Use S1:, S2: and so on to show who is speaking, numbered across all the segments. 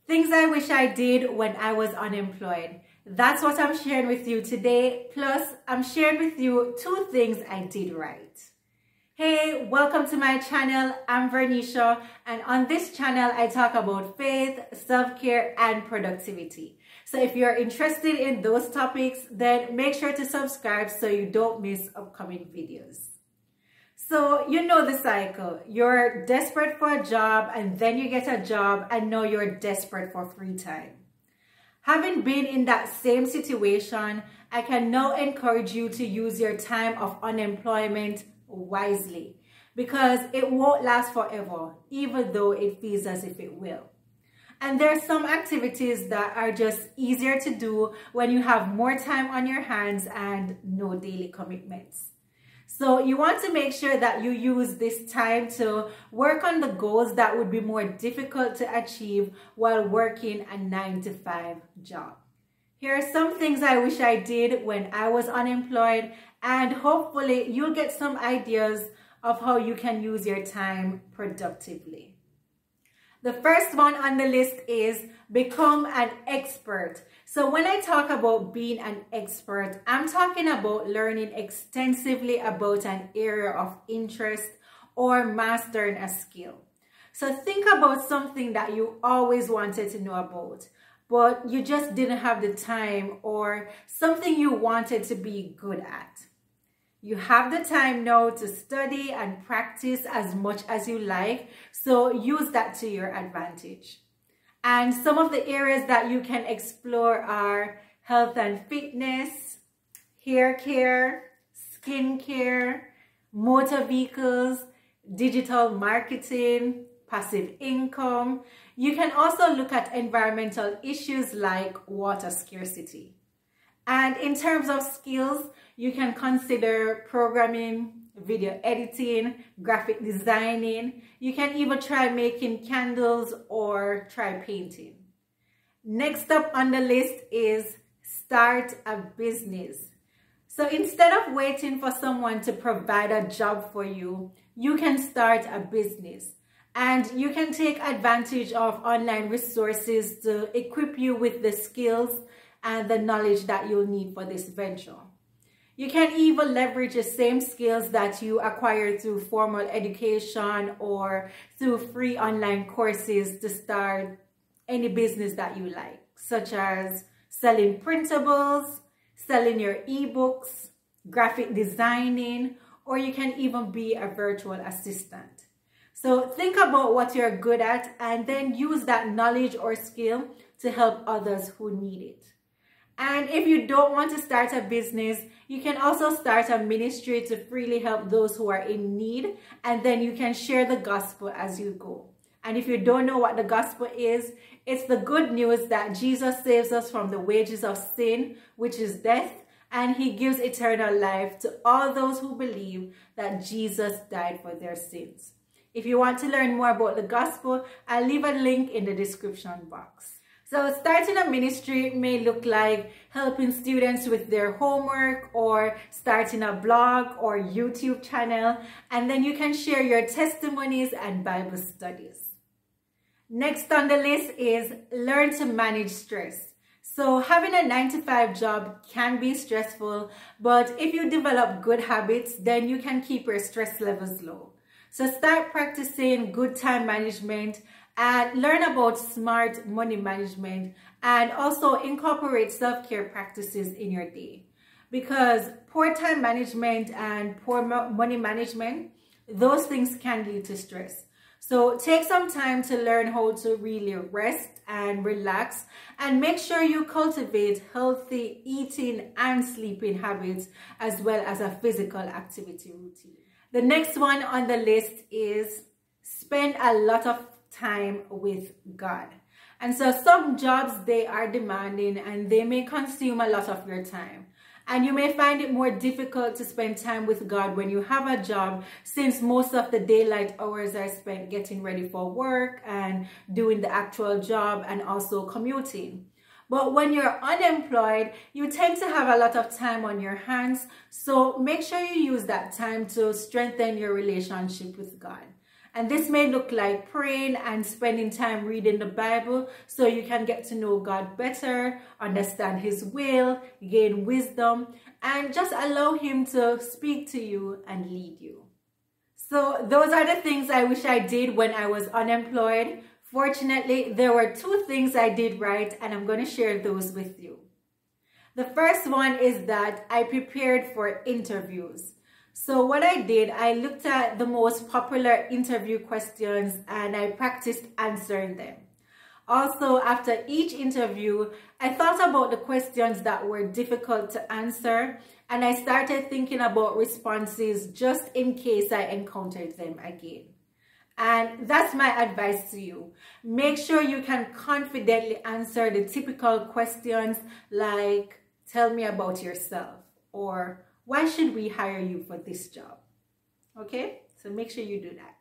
S1: Things I wish I did when I was unemployed. That's what I'm sharing with you today. Plus, I'm sharing with you 2 things I did right. Hey, welcome to my channel. I'm Vernisha, and on this channel, I talk about faith, self-care, and productivity. So if you're interested in those topics, then make sure to subscribe so you don't miss upcoming videos. So you know the cycle. You're desperate for a job, and then you get a job, and now you're desperate for free time. Having been in that same situation, I can now encourage you to use your time of unemployment wisely, because it won't last forever, even though it feels as if it will. And there are some activities that are just easier to do when you have more time on your hands and no daily commitments. So you want to make sure that you use this time to work on the goals that would be more difficult to achieve while working a 9-to-5 job. Here are some things I wish I did when I was unemployed, and hopefully you'll get some ideas of how you can use your time productively. The first one on the list is become an expert. So when I talk about being an expert, I'm talking about learning extensively about an area of interest or mastering a skill. So think about something that you always wanted to know about, but you just didn't have the time, or something you wanted to be good at. You have the time now to study and practice as much as you like, so use that to your advantage. And some of the areas that you can explore are health and fitness, hair care, skin care, motor vehicles, digital marketing, passive income. You can also look at environmental issues like water scarcity. And in terms of skills, you can consider programming, video editing, graphic designing. You can even try making candles or try painting. Next up on the list is start a business. So instead of waiting for someone to provide a job for you, you can start a business. And you can take advantage of online resources to equip you with the skills and the knowledge that you'll need for this venture. You can even leverage the same skills that you acquire through formal education or through free online courses to start any business that you like, such as selling printables, selling your ebooks, graphic designing, or you can even be a virtual assistant. So think about what you're good at and then use that knowledge or skill to help others who need it. And if you don't want to start a business, you can also start a ministry to freely help those who are in need, and then you can share the gospel as you go. And if you don't know what the gospel is, it's the good news that Jesus saves us from the wages of sin, which is death, and he gives eternal life to all those who believe that Jesus died for their sins. If you want to learn more about the gospel, I'll leave a link in the description box. So starting a ministry may look like helping students with their homework, or starting a blog or YouTube channel, and then you can share your testimonies and Bible studies. Next on the list is learn to manage stress. So having a 9-to-5 job can be stressful, but if you develop good habits, then you can keep your stress levels low. So start practicing good time management and learn about smart money management, and also incorporate self-care practices in your day, because poor time management and poor money management, those things can lead to stress. So take some time to learn how to really rest and relax, and make sure you cultivate healthy eating and sleeping habits, as well as a physical activity routine. The next one on the list is spend a lot of time with God. And so some jobs, they are demanding and they may consume a lot of your time. And you may find it more difficult to spend time with God when you have a job, since most of the daylight hours are spent getting ready for work and doing the actual job and also commuting. But when you're unemployed, you tend to have a lot of time on your hands. So make sure you use that time to strengthen your relationship with God. And this may look like praying and spending time reading the Bible so you can get to know God better, understand His will, gain wisdom, and just allow Him to speak to you and lead you. So those are the things I wish I did when I was unemployed. Fortunately, there were 2 things I did right, and I'm going to share those with you. The first one is that I prepared for interviews. So what I did, I looked at the most popular interview questions and I practiced answering them. Also, after each interview, I thought about the questions that were difficult to answer, and I started thinking about responses just in case I encountered them again. And that's my advice to you. Make sure you can confidently answer the typical questions like, tell me about yourself, or why should we hire you for this job? Okay, so make sure you do that.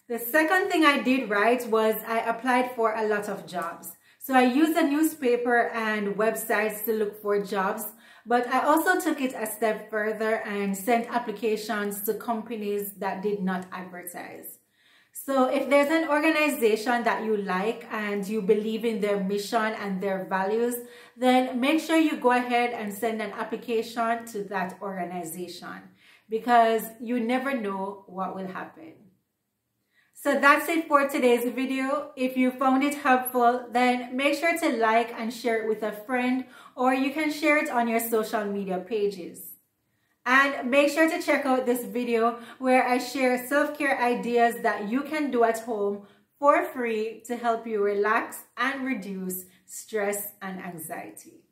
S1: The second thing I did right was I applied for a lot of jobs. So I used the newspaper and websites to look for jobs, but I also took it a step further and sent applications to companies that did not advertise. So if there's an organization that you like and you believe in their mission and their values, then make sure you go ahead and send an application to that organization, because you never know what will happen. So that's it for today's video. If you found it helpful, then make sure to like and share it with a friend, or you can share it on your social media pages. And make sure to check out this video where I share self-care ideas that you can do at home for free to help you relax and reduce stress and anxiety.